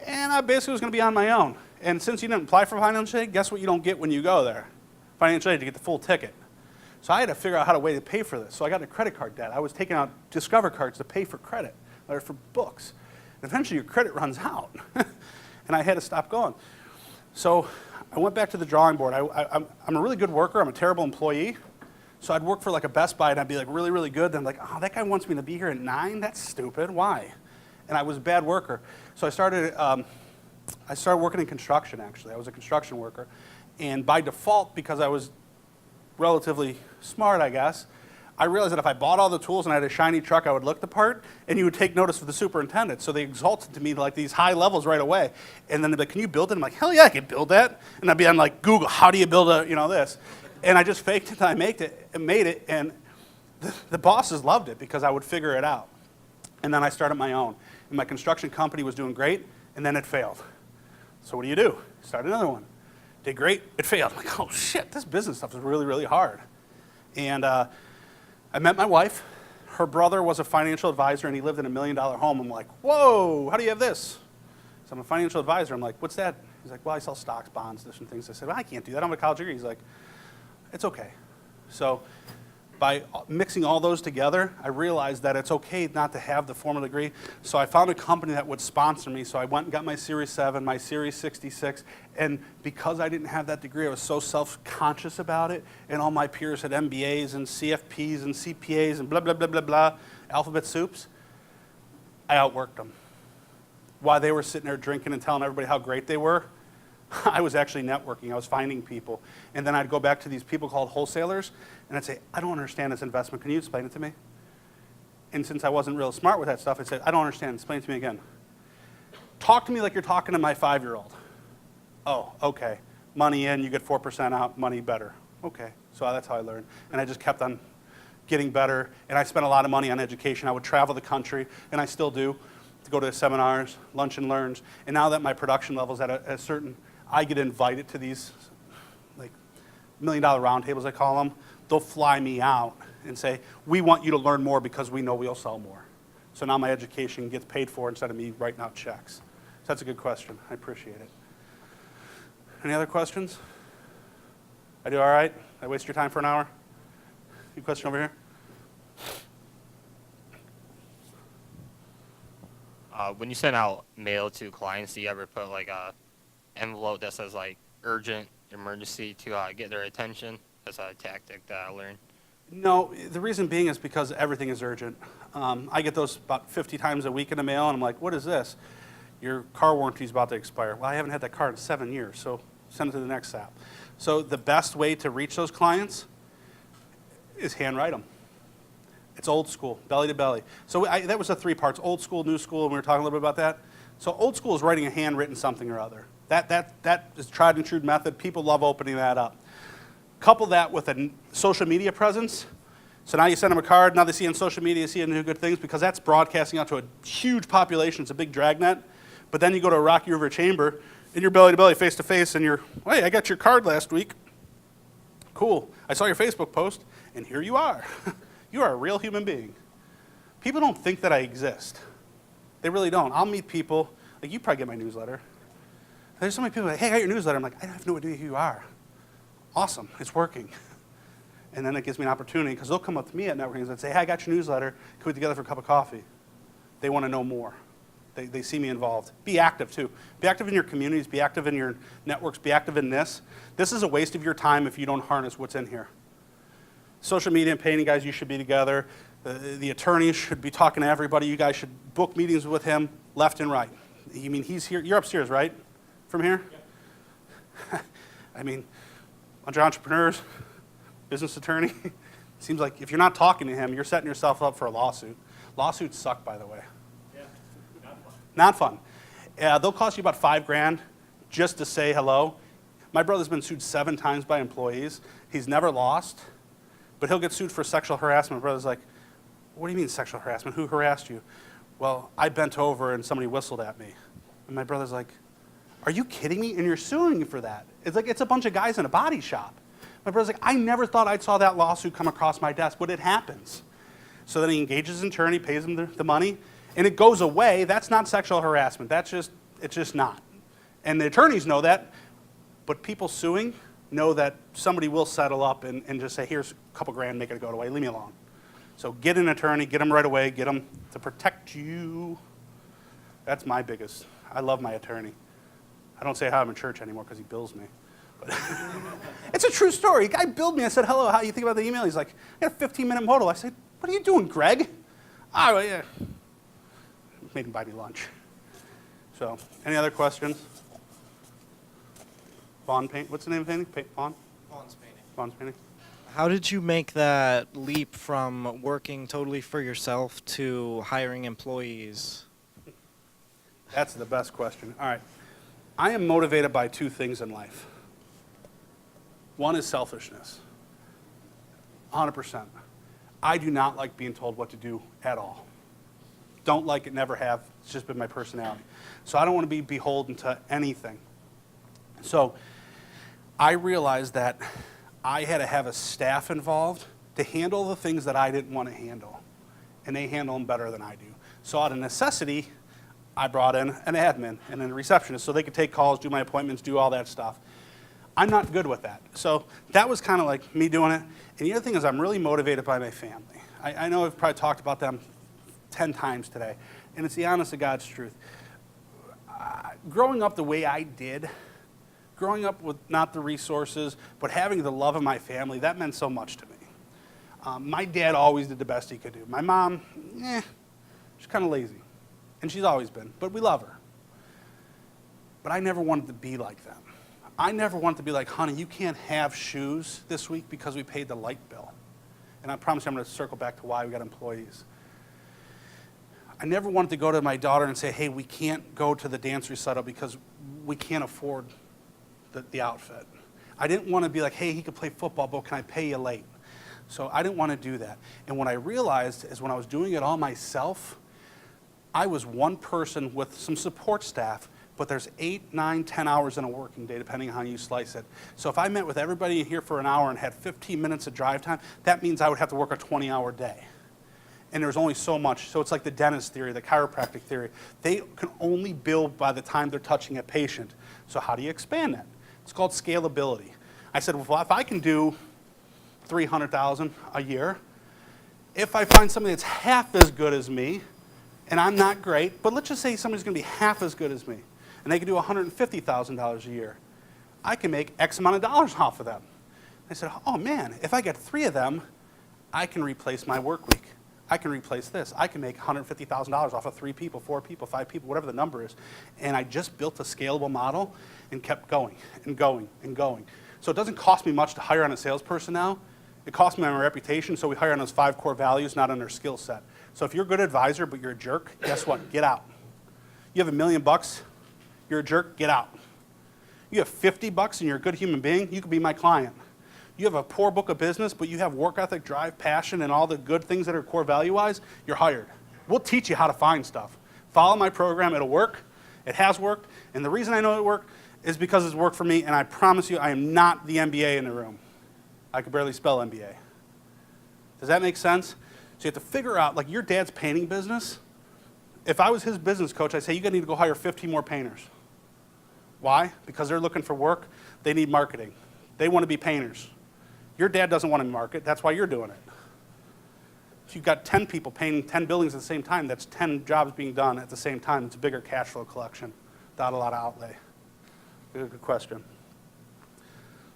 And I basically was going to be on my own. And since you didn't apply for financial aid, guess what you don't get when you go there? Financial aid to get the full ticket. So I had to figure out how to pay for this. So I got a credit card debt. I was taking out Discover cards to pay for credit, or for books. And eventually your credit runs out. And I had to stop going. So I went back to the drawing board. I'm a really good worker. I'm a terrible employee. So I'd work for like a Best Buy, and I'd be like really, really good. Then I'm like, oh, that guy wants me to be here at 9? That's stupid. Why? And I was a bad worker. So I started working in construction, actually. I was a construction worker. And by default, because I was relatively smart, I guess, I realized that if I bought all the tools and I had a shiny truck, I would look the part, and you would take notice of the superintendent. So they exalted to me to like these high levels right away. And then they'd be like, can you build it? I'm like, hell yeah, I can build that. And I'd be on like Google, how do you build this? And I just faked it and I made it, and the bosses loved it because I would figure it out. And then I started my own. And my construction company was doing great, and then it failed. So what do? Start another one. Did great, it failed. I'm like, oh shit, this business stuff is really, really hard. And I met my wife. Her brother was a financial advisor, and he lived in $1 million home. I'm like, whoa, how do you have this? So I'm a financial advisor. I'm like, what's that? He's like, well, I sell stocks, bonds, different things. I said, well, I can't do that. I'm a college degree. He's like, it's okay. So by mixing all those together, I realized that it's okay not to have the formal degree. So I found a company that would sponsor me. So I went and got my Series 7, my Series 66. And because I didn't have that degree, I was so self-conscious about it. And all my peers had MBAs and CFPs and CPAs and blah, blah, blah, blah, blah, alphabet soups. I outworked them. While they were sitting there drinking and telling everybody how great they were, I was actually networking. I was finding people. And then I'd go back to these people called wholesalers, and I'd say, I don't understand this investment. Can you explain it to me? And since I wasn't real smart with that stuff, I'd say, I don't understand. Explain it to me again. Talk to me like you're talking to my 5-year-old. Oh, okay. Money in, you get 4% out, money better. Okay. So that's how I learned. And I just kept on getting better. And I spent a lot of money on education. I would travel the country, and I still do, to go to seminars, lunch and learns. And now that my production level's at a certain, I get invited to these like $1 million roundtables, I call them. They'll fly me out and say, we want you to learn more because we know we'll sell more. So now my education gets paid for instead of me writing out checks. So that's a good question. I appreciate it. Any other questions? I do all right? I waste your time for an hour? Any question over here? When you send out mail to clients, do you ever put like a envelope that says like urgent, emergency to get their attention? That's a tactic that I learned. No, the reason being is because everything is urgent. I get those about 50 times a week in the mail, and I'm like, what is this? Your car warranty is about to expire. Well, I haven't had that car in 7 years, so send it to the next app. So the best way to reach those clients is handwrite them. It's old school, belly to belly. So that was the 3 parts, old school, new school, and we were talking a little bit about that. So old school is writing a handwritten something or other. That is tried and true method. People love opening that up. Couple that with a social media presence. So now you send them a card, now they see on social media, see and do good things, because that's broadcasting out to a huge population. It's a big dragnet. But then you go to a Rocky River Chamber, and you're belly to belly, face to face, and you're, hey, I got your card last week. Cool. I saw your Facebook post, and here you are. You are a real human being. People don't think that I exist. They really don't. I'll meet people, like you probably get my newsletter. There's so many people like, hey, I got your newsletter. I'm like, I have no idea who you are. Awesome, it's working. And then it gives me an opportunity, because they'll come up to me at networking and say, hey, I got your newsletter. Can we get together for a cup of coffee? They want to know more. They see me involved. Be active, too. Be active in your communities. Be active in your networks. Be active in this. This is a waste of your time if you don't harness what's in here. Social media and painting guys, you should be together. The attorney should be talking to everybody. You guys should book meetings with him left and right. You mean he's here? You're upstairs, right? From here? Yeah. I mean, bunch of entrepreneurs, business attorney. Seems like if you're not talking to him, you're setting yourself up for a lawsuit. Lawsuits suck, by the way. Yeah, Not fun. They'll cost you about $5,000 just to say hello. My brother's been sued 7 times by employees. He's never lost, but he'll get sued for sexual harassment. My brother's like, what do you mean sexual harassment? Who harassed you? Well, I bent over and somebody whistled at me. And my brother's like, are you kidding me? And you're suing me for that. It's like it's a bunch of guys in a body shop. My brother's like, I never thought I'd saw that lawsuit come across my desk, but it happens. So then he engages an attorney, pays him the money, and it goes away. That's not sexual harassment. It's just not. And the attorneys know that, but people suing know that somebody will settle up and just say, here's a couple grand, make it go away, leave me alone. So get an attorney, get them right away, get them to protect you. That's my biggest. I love my attorney. I don't say hi I'm in church anymore because he bills me. But it's a true story. A guy billed me. I said, hello, how do you think about the email? He's like, I got a 15-minute modal. I said, what are you doing, Greg? Oh, yeah. Made him buy me lunch. So, any other questions? Vaughn Paint. What's the name of the painting? Vaughn? Vaughn's painting. Vaughn's Painting. How did you make that leap from working totally for yourself to hiring employees? That's the best question. All right. I am motivated by 2 things in life. One is selfishness. 100%. I do not like being told what to do at all. Don't like it, never have. It's just been my personality. So I don't want to be beholden to anything. So I realized that I had to have a staff involved to handle the things that I didn't want to handle. And they handle them better than I do. So out of necessity, I brought in an admin and a receptionist so they could take calls, do my appointments, do all that stuff. I'm not good with that. So that was kind of like me doing it. And the other thing is I'm really motivated by my family. I know I've probably talked about them 10 times today, and it's the honest to God's truth. Growing up the way I did, growing up with not the resources, but having the love of my family, that meant so much to me. My dad always did the best he could do. My mom, she's kind of lazy, and she's always been, but we love her. But I never wanted to be like them. I never wanted to be like, honey, you can't have shoes this week because we paid the light bill. And I promise you I'm going to circle back to why we got employees. I never wanted to go to my daughter and say, hey, we can't go to the dance recital because we can't afford the outfit. I didn't want to be like, hey, he could play football, but can I pay you late? So I didn't want to do that. And what I realized is when I was doing it all myself, I was one person with some support staff, but there's 8, 9, 10 hours in a working day, depending on how you slice it. So if I met with everybody here for an hour and had 15 minutes of drive time, that means I would have to work a 20-hour day. And there's only so much. So it's like the dentist theory, the chiropractic theory. They can only bill by the time they're touching a patient. So how do you expand that? It's called scalability. I said, well, if I can do $300,000 a year, if I find somebody that's half as good as me, and I'm not great, but let's just say somebody's going to be half as good as me, and they can do $150,000 a year, I can make X amount of dollars off of them. I said, oh man, if I get 3 of them, I can replace my work week. I can replace this. I can make $150,000 off of 3 people, 4 people, 5 people, whatever the number is. And I just built a scalable model and kept going and going and going. So it doesn't cost me much to hire on a salesperson now. It costs me my reputation, so we hire on those 5 core values, not on their skill set. So if you're a good advisor, but you're a jerk, guess what? Get out. You have $1 million, you're a jerk, get out. You have $50 and you're a good human being, you could be my client. You have a poor book of business, but you have work ethic, drive, passion, and all the good things that are core value-wise, you're hired. We'll teach you how to find stuff. Follow my program, it'll work. It has worked, and the reason I know it worked is because it's worked for me, and I promise you I am not the MBA in the room. I could barely spell MBA. Does that make sense? So you have to figure out, like your dad's painting business, if I was his business coach, I'd say you need to go hire 15 more painters. Why? Because they're looking for work, they need marketing. They want to be painters. Your dad doesn't want to market, that's why you're doing it. If you've got 10 people painting 10 buildings at the same time, that's 10 jobs being done at the same time. It's a bigger cash flow collection without a lot of outlay. Good question.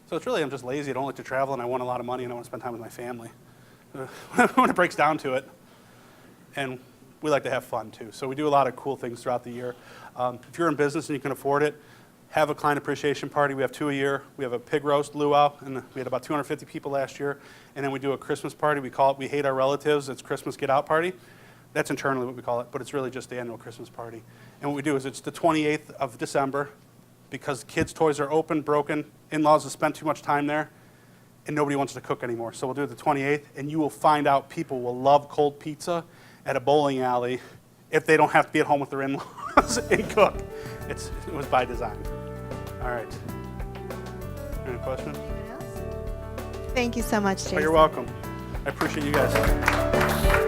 So it's really, I'm just lazy, I don't like to travel, and I want a lot of money, and I want to spend time with my family. When it breaks down to it. And we like to have fun too. So we do a lot of cool things throughout the year. If you're in business and you can afford it, have a client appreciation party. We have 2 a year. We have a pig roast luau, and we had about 250 people last year. And then we do a Christmas party. We call it We Hate Our Relatives. It's Christmas Get Out Party. That's internally what we call it, but it's really just the annual Christmas party. And what we do is it's the 28th of December because kids' toys are open, broken, in-laws have spent too much time there, and nobody wants to cook anymore. So we'll do it the 28th, and you will find out people will love cold pizza at a bowling alley if they don't have to be at home with their in-laws and cook. It was by design. All right. Any questions? Thank you so much, Jason. Oh, you're welcome. I appreciate you guys.